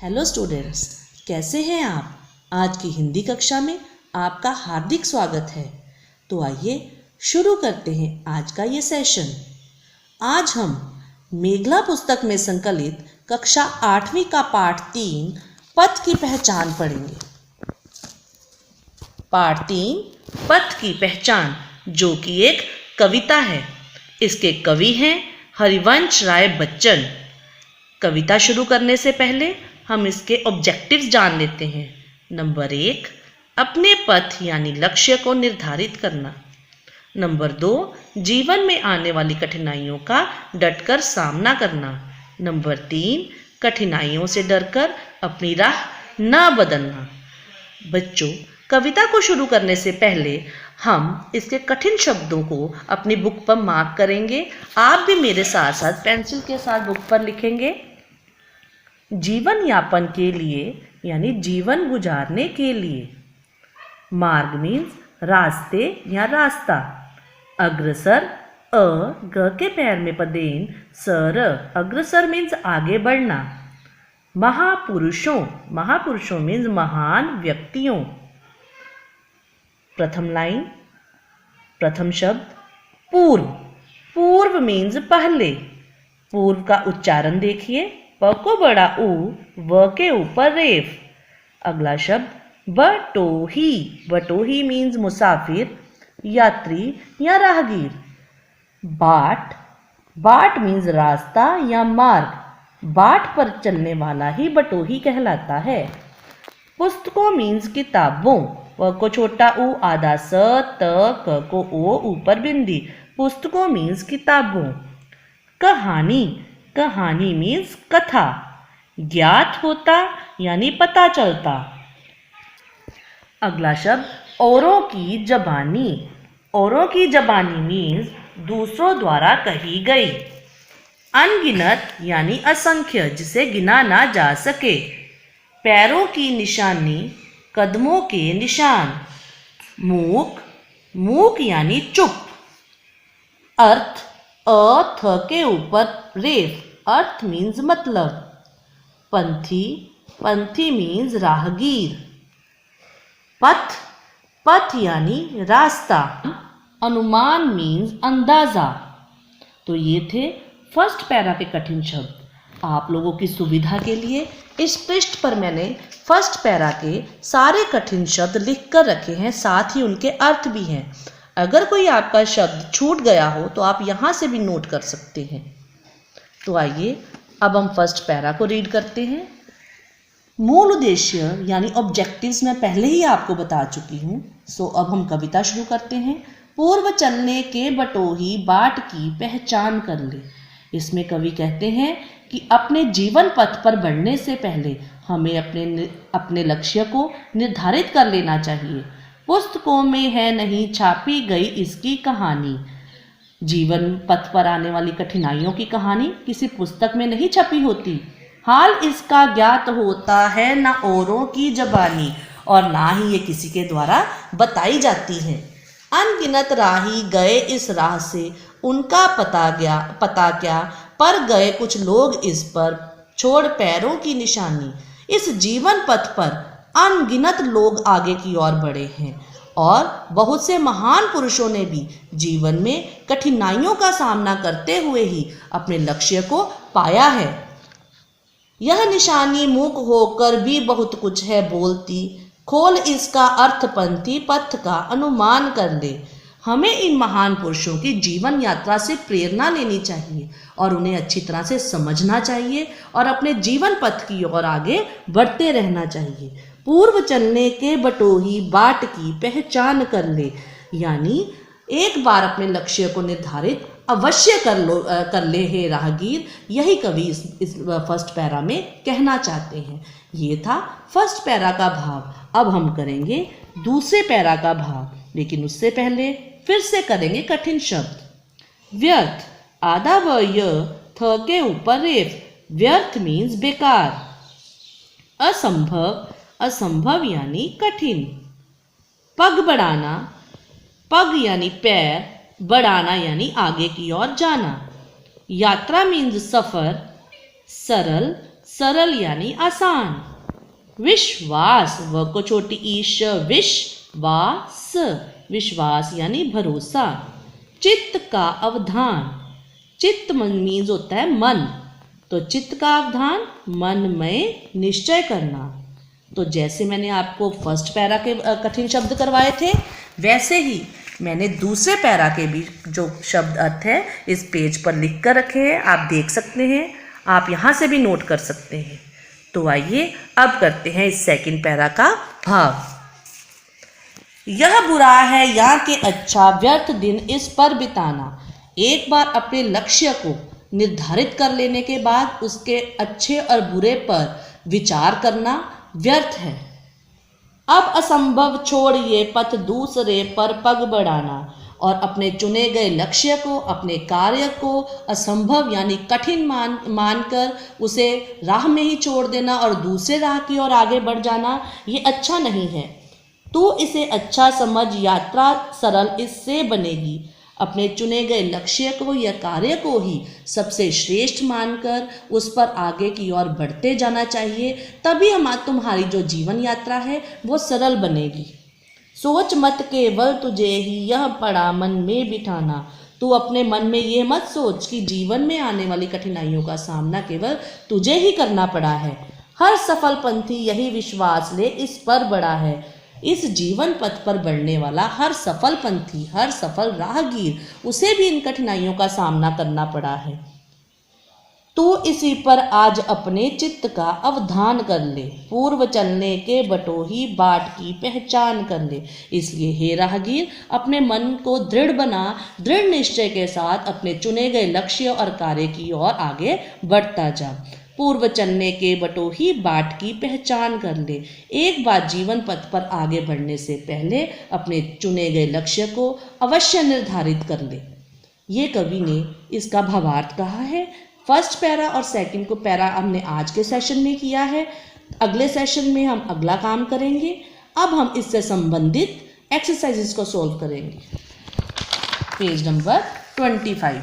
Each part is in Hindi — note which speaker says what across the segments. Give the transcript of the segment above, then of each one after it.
Speaker 1: हेलो स्टूडेंट्स, कैसे हैं आप। आज की हिंदी कक्षा में आपका हार्दिक स्वागत है। तो आइए शुरू करते हैं आज का ये सेशन। आज हम मेघला पुस्तक में संकलित कक्षा 8वीं का पाठ 3 पथ की पहचान पढ़ेंगे। पाठ 3 पथ की पहचान, जो कि एक कविता है। इसके कवि हैं हरिवंश राय बच्चन। कविता शुरू करने से पहले हम इसके ऑब्जेक्टिव्स जान लेते हैं। नंबर 1, अपने पथ यानी लक्ष्य को निर्धारित करना। नंबर 2, जीवन में आने वाली कठिनाइयों का डटकर सामना करना। नंबर 3, कठिनाइयों से डरकर अपनी राह न बदलना। बच्चों, कविता को शुरू करने से पहले हम इसके कठिन शब्दों को अपनी बुक पर मार्क करेंगे। आप भी मेरे साथ साथ पेंसिल के साथ बुक पर लिखेंगे। जीवन यापन के लिए यानी जीवन गुजारने के लिए। मार्ग मीन्स रास्ते या रास्ता। अग्रसर, अ ग के पैर में पदेन, सर, अग्रसर मीन्स आगे बढ़ना। महापुरुषों, महापुरुषों मीन्स महान व्यक्तियों। प्रथम लाइन, प्रथम शब्द पूर्व। पूर्व मीन्स पहले। पूर्व का उच्चारण देखिए, प को बड़ा ऊ, व के ऊपर रेफ। अगला शब्द बटोही। बटोही मीन्स मुसाफिर, यात्री या राहगीर। बाट, बाट मीन्स रास्ता या मार्ग। बाट पर चलने वाला ही बटोही कहलाता है। पुस्तकों मीन्स किताबों। व को छोटा ऊ, आधा स, त, क को ओ, ऊपर बिंदी। पुस्तकों मीन्स किताबों। कहानी, कहानी मीन्स कथा। ज्ञात होता यानी पता चलता। अगला शब्द औरों की जबानी। औरों की जबानी मीन्स दूसरों द्वारा कही गई। अनगिनत यानी असंख्य, जिसे गिना ना जा सके। पैरों की निशानी, कदमों के निशान। मूक, मूक यानी चुप। अर्थ, अ थ के ऊपर रेफ, अर्थ मीन्स मतलब। पंथी, पंथी मीन्स राहगीर। पथ, पथ यानी रास्ता। अनुमान मीन्स अंदाजा। तो ये थे फर्स्ट पैरा के कठिन शब्द। आप लोगों की सुविधा के लिए इस पृष्ठ पर मैंने फर्स्ट पैरा के सारे कठिन शब्द लिख कर रखे हैं, साथ ही उनके अर्थ भी हैं। अगर कोई आपका शब्द छूट गया हो तो आप यहाँ से भी नोट कर सकते हैं। तो आइए अब हम फर्स्ट पैरा को रीड करते हैं। मूल उद्देश्य यानी ऑब्जेक्टिव्स मैं पहले ही आपको बता चुकी हूँ। सो अब हम कविता शुरू करते हैं। पूर्व चलने के बटोही, बाट की पहचान कर ले। इसमें कवि कहते हैं कि अपने जीवन पथ पर बढ़ने से पहले हमें अपने लक्ष्य को निर्धारित कर लेना चाहिए। पुस्तकों में है नहीं छापी गई इसकी कहानी। जीवन पथ पर आने वाली कठिनाइयों की कहानी किसी पुस्तक में नहीं छपी होती। हाल इसका ज्ञात होता है न औरों की जबानी, और ना ही ये किसी के द्वारा बताई जाती है। अनगिनत राही गए इस राह से, उनका पता क्या, पर गए कुछ लोग इस पर, छोड़ पैरों की निशानी। इस जीवन पथ पर अनगिनत लोग आगे की ओर बढ़े हैं, और बहुत से महान पुरुषों ने भी जीवन में कठिनाइयों का सामना करते हुए ही अपने लक्ष्य को पाया है। यह निशानी मूक होकर भी बहुत कुछ है बोलती, खोल इसका अर्थ पंथी, पथ का अनुमान कर ले। हमें इन महान पुरुषों की जीवन यात्रा से प्रेरणा लेनी चाहिए और उन्हें अच्छी तरह से समझना चाहिए और अपने जीवन पथ की ओर आगे बढ़ते रहना चाहिए। पूर्व चलने के बटोही, बाट की पहचान कर ले, यानी एक बार अपने लक्ष्य को निर्धारित अवश्य कर ले हे राहगीर। यही कवि इस फर्स्ट पैरा में कहना चाहते हैं। ये था फर्स्ट पैरा का भाव। अब हम करेंगे दूसरे पैरा का भाव, लेकिन उससे पहले फिर से करेंगे कठिन शब्द। व्यर्थ, आधा व य, थ के ऊपर रेफ। व्यर्थ मीन्स बेकार। असंभव, असंभव यानी कठिन। पग बढ़ाना, पग यानी पैर, बढ़ाना यानी आगे की ओर जाना। यात्रा मीन्स सफर। सरल, सरल यानी आसान। विश्वास, व को छोटी ईश, विश्वास, विश्वास यानी भरोसा। चित्त का अवधान, चित्त मीन्स होता है मन, तो चित्त का अवधान मन में निश्चय करना। तो जैसे मैंने आपको फर्स्ट पैरा के कठिन शब्द करवाए थे, वैसे ही मैंने दूसरे पैरा के भी जो शब्द अर्थ है इस पेज पर लिख कर रखे हैं, आप देख सकते हैं, आप यहाँ से भी नोट कर सकते हैं। तो आइए अब करते हैं इस सेकंड पैरा का भाव। यह बुरा है या कि अच्छा, व्यर्थ दिन इस पर बिताना। एक बार अपने लक्ष्य को निर्धारित कर लेने के बाद उसके अच्छे और बुरे पर विचार करना व्यर्थ है। अब असंभव छोड़िए पथ दूसरे पर पग बढ़ाना, और अपने चुने गए लक्ष्य को, अपने कार्य को असंभव यानी कठिन मानकर उसे राह में ही छोड़ देना और दूसरे राह की ओर आगे बढ़ जाना, ये अच्छा नहीं है। तू इसे अच्छा समझ, यात्रा सरल इससे बनेगी। अपने चुने गए लक्ष्य को या कार्य को ही सबसे श्रेष्ठ मानकर उस पर आगे की ओर बढ़ते जाना चाहिए, तभी तुम्हारी जो जीवन यात्रा है वो सरल बनेगी। सोच मत केवल तुझे ही यह पड़ा मन में बिठाना। तू अपने मन में ये मत सोच कि जीवन में आने वाली कठिनाइयों का सामना केवल तुझे ही करना पड़ा है। हर सफल पंथी यही विश्वास ले, इस पर बड़ा है। इस जीवन पथ पर बढ़ने वाला हर सफल पंथी, हर सफल राहगीर, उसे भी इन कठिनाइयों का सामना करना पड़ा है। तू इसी पर आज अपने चित्त का अवधान कर ले, पूर्व चलने के बटोही बाट की पहचान कर ले। इसलिए हे राहगीर, अपने मन को दृढ़ बना, दृढ़ निश्चय के साथ अपने चुने गए लक्ष्य और कार्य की ओर आगे बढ़ता जा। पूर्व चलने के बटोही बाट की पहचान कर ले। एक बार जीवन पथ पर आगे बढ़ने से पहले अपने चुने गए लक्ष्य को अवश्य निर्धारित कर ले। ये कवि ने इसका भावार्थ कहा है। फर्स्ट पैरा और सेकंड को पैरा हमने आज के सेशन में किया है। अगले सेशन में हम अगला काम करेंगे। अब हम इससे संबंधित एक्सरसाइजेस को सॉल्व करेंगे। Page number 25।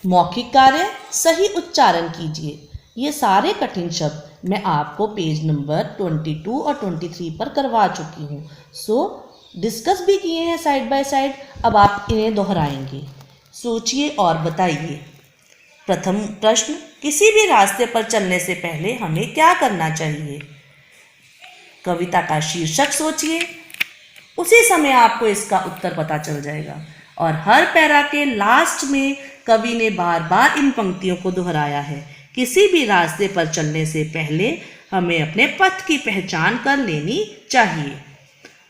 Speaker 1: मौखिक कार्य, सही उच्चारण कीजिए। ये सारे कठिन शब्द मैं आपको पेज नंबर 22 और 23 पर करवा चुकी हूँ। सो डिस्कस भी किए हैं साइड बाय साइड। अब आप इन्हें दोहराएंगे। सोचिए और बताइए। प्रथम प्रश्न, किसी भी रास्ते पर चलने से पहले हमें क्या करना चाहिए? कविता का शीर्षक सोचिए, उसी समय आपको इसका उत्तर पता चल जाएगा। और हर पैरा के लास्ट में कवि ने बार बार इन पंक्तियों को दोहराया है। किसी भी रास्ते पर चलने से पहले हमें अपने पथ की पहचान कर लेनी चाहिए।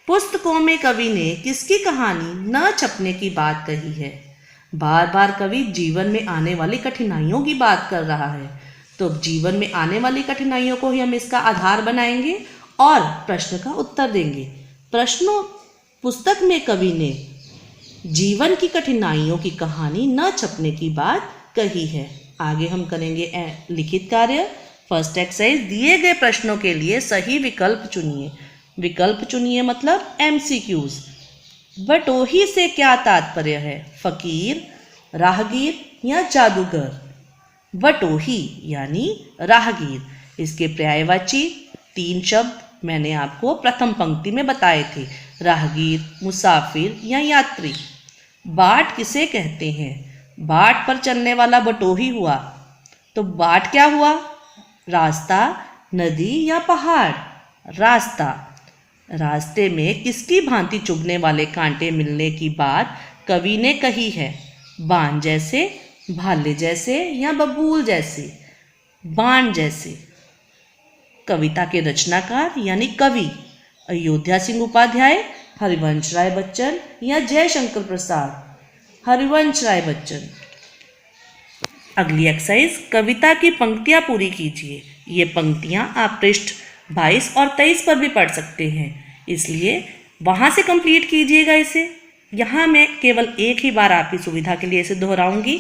Speaker 1: पुस्तकों में कवि ने किसकी कहानी न छपने की बात कही है? बार बार कवि जीवन में आने वाली कठिनाइयों की बात कर रहा है। तो जीवन में आने वाली कठिनाइयों को ही हम इसका आधार बनाएंगे और प्रश्न का उत्तर देंगे। पुस्तक में कवि ने जीवन की कठिनाइयों की कहानी न छपने की बात कही है। आगे हम करेंगे लिखित कार्य। फर्स्ट एक्सरसाइज, दिए गए प्रश्नों के लिए सही विकल्प चुनिए। विकल्प चुनिए मतलब MCQs। बटोही से क्या तात्पर्य है? फकीर, राहगीर या जादूगर? बटोही यानी राहगीर। इसके पर्यायवाची 3 शब्द मैंने आपको प्रथम पंक्ति में बताए थे, राहगीर, मुसाफिर या यात्री। बाट किसे कहते हैं? बाट पर चलने वाला बटोही हुआ। तो बाट क्या हुआ? रास्ता, नदी या पहाड़? रास्ता। रास्ते में किसकी भांति चुभने वाले कांटे मिलने की बात कवि ने कही है? बाण जैसे, भाले जैसे या बबूल जैसे? बाण जैसे। कविता के रचनाकार यानी कवि अयोध्या सिंह उपाध्याय, हरिवंश राय बच्चन या जयशंकर प्रसाद? हरिवंश राय बच्चन। अगली एक्सरसाइज, कविता की पंक्तियां पूरी कीजिए। ये पंक्तियां आप पृष्ठ 22 और 23 पर भी पढ़ सकते हैं, इसलिए वहां से कंप्लीट कीजिएगा इसे। यहाँ मैं केवल एक ही बार आपकी सुविधा के लिए इसे दोहराऊंगी।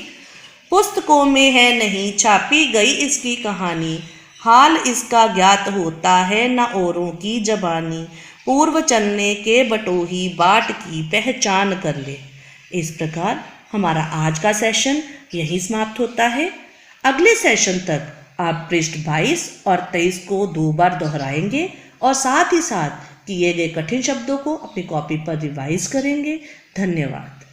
Speaker 1: पुस्तकों में है नहीं छापी गई इसकी कहानी, हाल इसका ज्ञात होता है न औरों की जबानी। पूर्व चलने के बटोही बाट की पहचान कर ले। इस प्रकार हमारा आज का सेशन यही समाप्त होता है। अगले सेशन तक आप पृष्ठ 22 और 23 को 2 बार दोहराएंगे और साथ ही साथ किए गए कठिन शब्दों को अपनी कॉपी पर रिवाइज करेंगे। धन्यवाद।